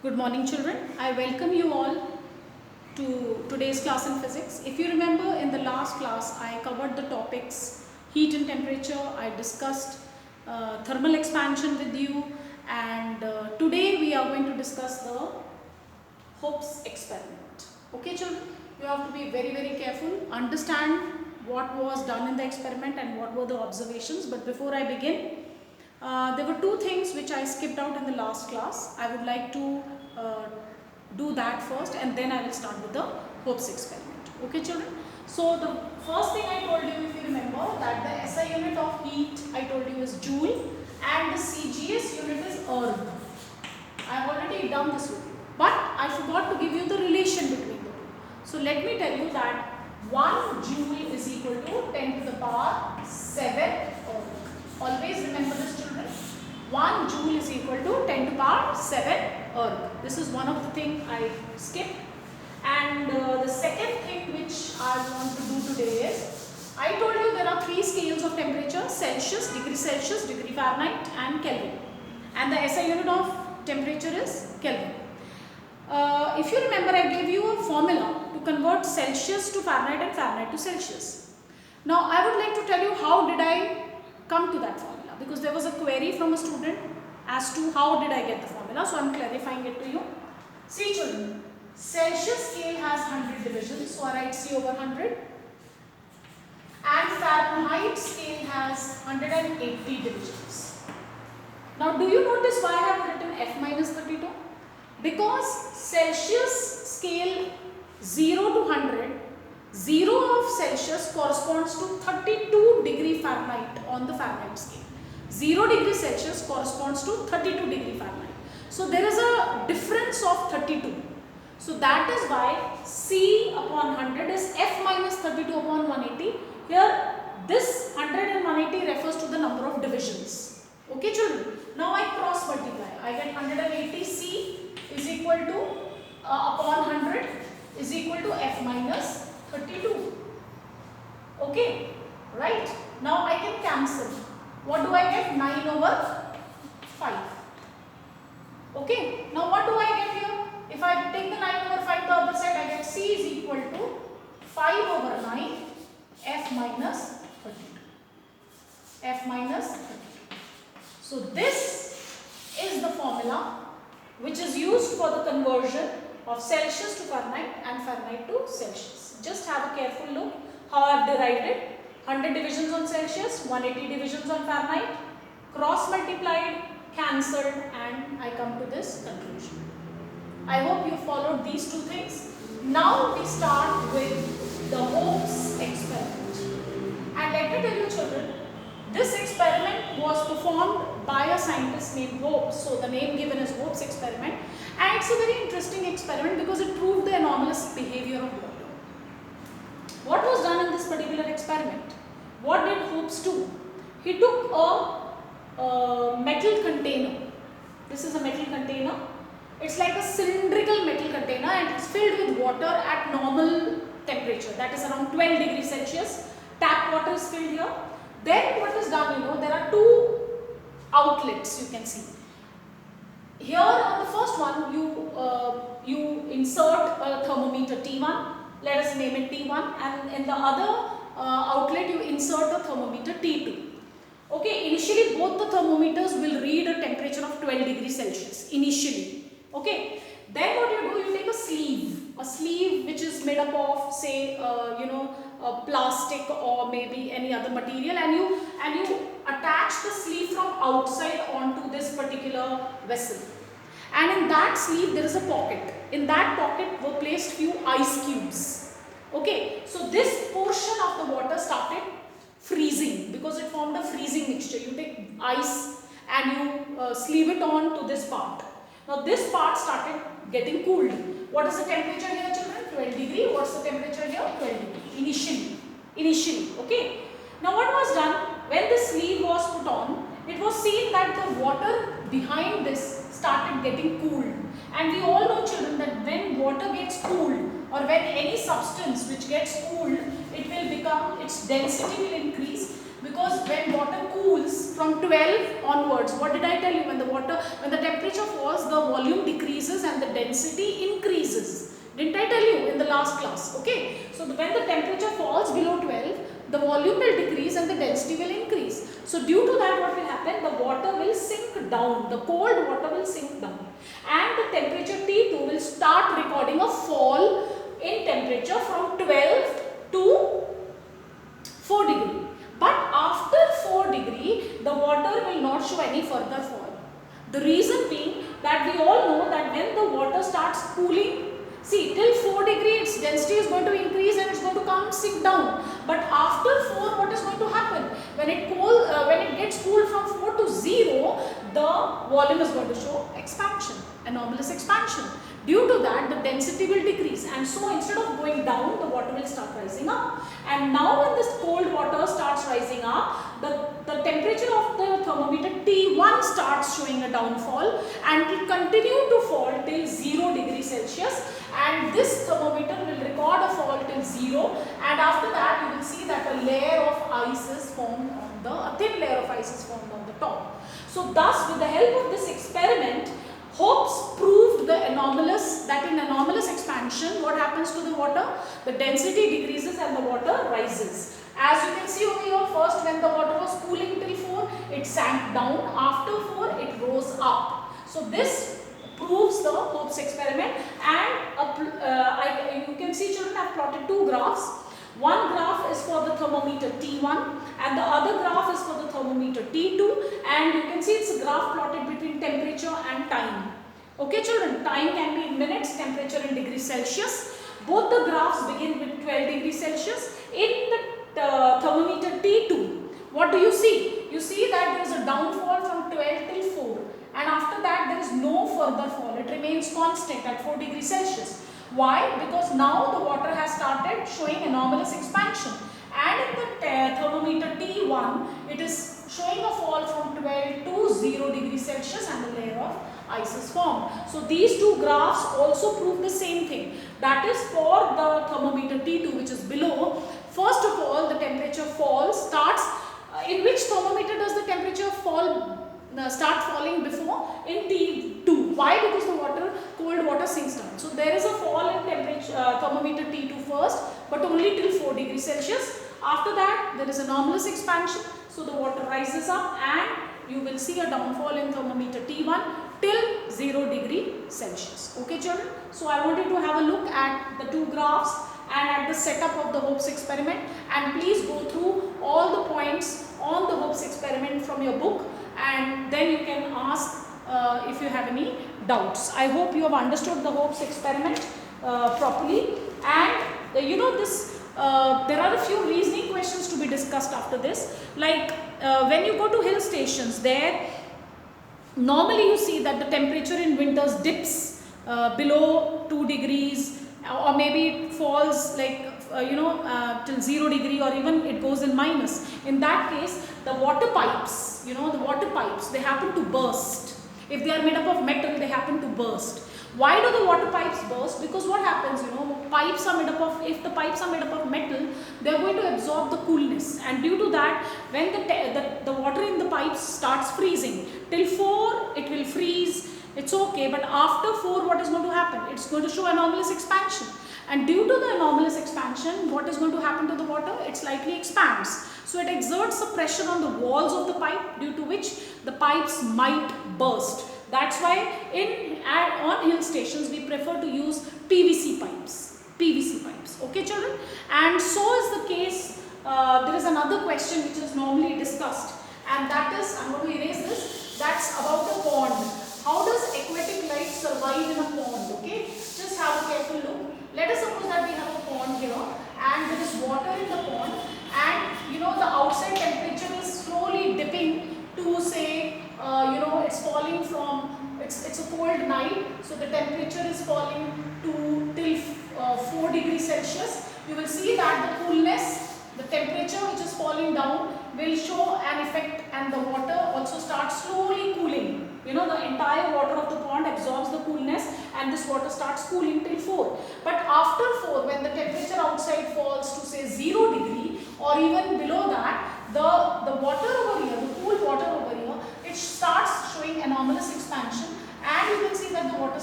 Good morning children. I welcome you all to today's class in physics. If you remember, in the last class I covered the topics heat and temperature. I discussed thermal expansion with you, and today we are going to discuss the Hooke's experiment. Okay children, you have to be very careful, understand what was done in the experiment and what were the observations. But before I begin, there were two things which I skipped out in the last class. I would like to do that first, and then I will start with the Hooke's experiment. Okay children. So the first thing I told you, if you remember, that the SI unit of heat I told you is joule and the CGS unit is erg. I have already done this with you, but I forgot to give you the relation between the two. So let me tell you that 1 joule is equal to 10 to the power 7 erg. Always remember this children. 1 joule is equal to 10 to the power 7 erg. This is one of the things I skipped. And the second thing which I want to do today is, I told you there are 3 scales of temperature: Celsius, degree Fahrenheit and Kelvin. And the SI unit of temperature is Kelvin. If you remember, I gave you a formula to convert Celsius to Fahrenheit and Fahrenheit to Celsius. Now I would like to tell you how did I come to that formula, because there was a query from a student as to how did I get the formula. So I am clarifying it to you. See children, Celsius scale has 100 divisions, so I write C over 100, and Fahrenheit scale has 180 divisions. Now do you notice why I have written F minus 32? Because Celsius scale 0 to 100, 0 of Celsius corresponds to 32 degree Fahrenheit on the Fahrenheit scale. 0 degree Celsius corresponds to 32 degree Fahrenheit. So there is a difference of 32. So that is why C upon 100 is F minus 32 upon 180. Here this 100 and 180 refers to the number of divisions. Okay children. Now I cross multiply. I get 180 C is equal to upon 100 is equal to F minus 32. Okay, right. Now I can cancel. What do I get? 9 over 5. Okay. Now what do I get here? If I take the 9 over 5 to the other side, I get C is equal to 5 over 9 F minus 32. F minus 32. So this is the formula which is used for the conversion of Celsius to Fahrenheit and Fahrenheit to Celsius. Just have a careful look how I have derived it. 100 divisions on Celsius, 180 divisions on Fahrenheit, cross multiplied, cancelled, and I come to this conclusion. I hope you followed these two things. Now we start with the Hooke's experiment. And let me tell you children, this experiment was performed by a scientist named Hooke. So the name given is Hooke's experiment, and it's a very interesting experiment because it proved the anomalous behavior of water. What was done in this particular experiment? What did Hooke do? He took a metal container. This is a metal container. It's like a cylindrical metal container, and it's filled with water at normal temperature, that is around 12 degrees Celsius. Tap water is filled here. Then what is done, there are two outlets you can see. Here on the first one, you insert a thermometer T1, let us name it T1, and in the other outlet you insert a thermometer T2. Okay, initially both the thermometers will read a temperature of 12 degrees Celsius initially. Okay, then what you do, you take a sleeve which is made up of, say, plastic or maybe any other material, and you attach the sleeve from outside onto this particular vessel. And in that sleeve there is a pocket. In that pocket were placed few ice cubes. Okay, so this portion of the water started freezing because it formed a freezing mixture. You take ice and you sleeve it on to this part. Now this part started getting cooled. What is the temperature here children? 12 degree. What's the temperature here? 12 degree. Initially. Okay. Now what was done? When the sleeve was put on, it was seen that the water behind this started getting cooled. And we all know children that when water gets cooled, or when any substance which gets cooled, it will become, its density will increase, Because when water cools from 12 onwards, what did I tell you? When the temperature falls, the volume decreases and the density increases. Didn't I tell you in the last class? Okay. So when the temperature falls below 12, the volume will decrease and the density will increase. So due to that, what will happen? The water will sink down. The cold water will sink down. And the temperature T2 will start recording a fall in temperature from 12 to 4 degree. But after 4 degree, the water will not show any further fall. The reason being that we all know that when the water starts cooling, see, till 4 degree its density is going to increase and it's going to come sink down. But after 4, what is going to happen? When it gets cooled from 4 to 0, the volume is going to show expansion, anomalous expansion. Due to that, the density will decrease, and so instead of going down, the water will start rising up. And now when this cold water starts rising up, the temperature of the thermometer T1 starts showing a downfall and will continue to fall till 0 degree Celsius, and this thermometer will record a fall till 0, and after that you will see that a layer of ice is formed on a thin layer of ice is formed on the top. So thus, with the help of this experiment, Hopes proved that in anomalous expansion, what happens to the water? The density decreases and the water rises. As you can see over here, first when the water was cooling till 4, it sank down. After 4, it rose up. So this proves the Hopes experiment, and you can see, children, I have plotted two graphs. One graph is for the thermometer T1 and the other graph is for the thermometer T2, and you can see it's a graph plotted between temperature and time. Okay, children, time can be in minutes, temperature in degrees Celsius. Both the graphs begin with 12 degrees Celsius. In the thermometer T2, what do you see? You see that there is a downfall from 12 till 4, and after that there is no further fall. It remains constant at 4 degrees Celsius. Why? Because now the water has started showing anomalous expansion, and in the thermometer T1 it is showing a fall from 12 to 0 degrees Celsius and a layer of ice is formed. So these two graphs also prove the same thing. That is for the thermometer T2, which is below. First of all, the temperature fall starts. In which thermometer does the temperature fall start falling before? In T2. Why? Because the cold water sinks down. So there is a fall in temperature thermometer T2 first, but only till 4 degrees Celsius. After that, there is anomalous expansion. So the water rises up, and you will see a downfall in thermometer T1 till 0 degree Celsius. Okay, children. So I want you to have a look at the two graphs and at the setup of the Hopes experiment, and please go through all the points on the Hopes experiment from your book, and then you can ask if you have any doubts. I hope you have understood the Hopes experiment properly, and you know this. There are a few reasoning questions to be discussed after this. Like when you go to hill stations, there normally you see that the temperature in winters dips below 2 degrees, or maybe it falls like till 0 degree, or even it goes in minus. In that case, the water pipes, they happen to burst. If they are made up of metal, they happen to burst. Why do the water pipes burst? Because what happens, if the pipes are made up of metal, they are going to absorb the coolness, and due to that, when the water in the pipes starts freezing, till 4 it will freeze, it's okay, but after 4 what is going to happen? It's going to show anomalous expansion, and due to the anomalous expansion, what is going to happen to the water? It slightly expands. So it exerts a pressure on the walls of the pipe, due to which the pipes might burst. That's why on hill stations we prefer to use PVC pipes. Okay, children? And so is the case. There is another question which is normally discussed, and that is, I'm going to erase this. That's about the pond. How does aquatic life survive in a pond? Okay, just have a careful look. Let us suppose that we have a pond here, and there is water in the pond, and the outside temperature is slowly dipping to, say, it's falling from, it's a cold night, so the temperature is falling till 4 degrees Celsius. You will see that the coolness, the temperature which is falling down will show an effect, and the water also starts slowly cooling. The entire water of the pond absorbs the coolness, and this water starts cooling till 4. But after 4, when the temperature outside falls to, say, 0 degree or even below that, the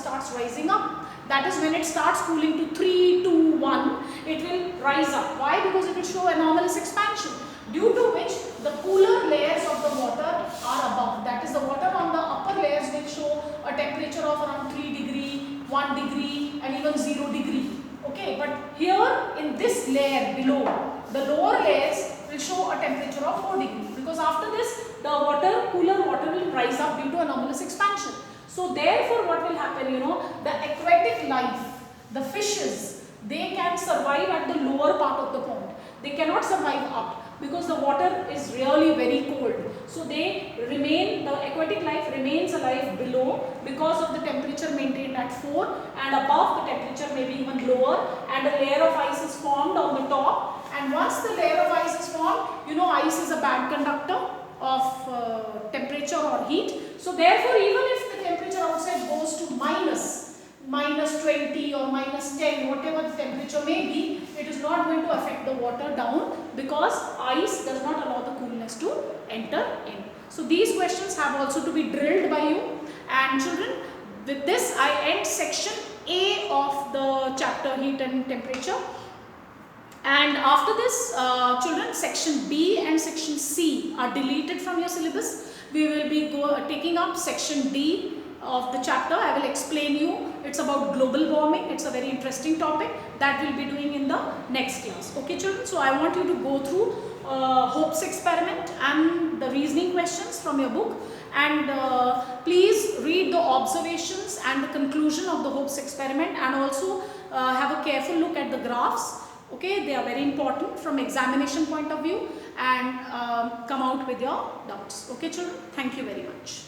starts rising up. That is when it starts cooling to 3, 2, 1, it will rise up. Why? Because it will show anomalous expansion, due to which the cooler layers of the water are above. That is, the water on the upper layers will show a temperature of around 3 degree, 1 degree and even 0 degree. Okay, but here in this layer below, the lower layers will show a temperature of 4 degree, because after this the cooler water will rise up due to anomalous expansion. So therefore what will happen, the aquatic life, the fishes, they can survive at the lower part of the pond. They cannot survive up because the water is really very cold. So the aquatic life remains alive below because of the temperature maintained at 4, and above the temperature may be even lower, and a layer of ice is formed on the top. And once the layer of ice is formed, ice is a bad conductor of temperature or heat. So therefore, even if the temperature outside goes to minus 20 or minus 10, whatever the temperature may be, it is not going to affect the water down, because ice does not allow the coolness to enter in. So these questions have also to be drilled by you. And children, with this I end section A of the chapter heat and temperature. And after this, children, section B and section C are deleted from your syllabus. We will be taking up section D of the chapter. I will explain you. It's about global warming. It's a very interesting topic that we'll be doing in the next class. Okay, children. So I want you to go through Hope's experiment and the reasoning questions from your book. And please read the observations and the conclusion of the Hope's experiment, and also have a careful look at the graphs. Okay, they are very important from examination point of view, and come out with your doubts. Okay, children. Thank you very much.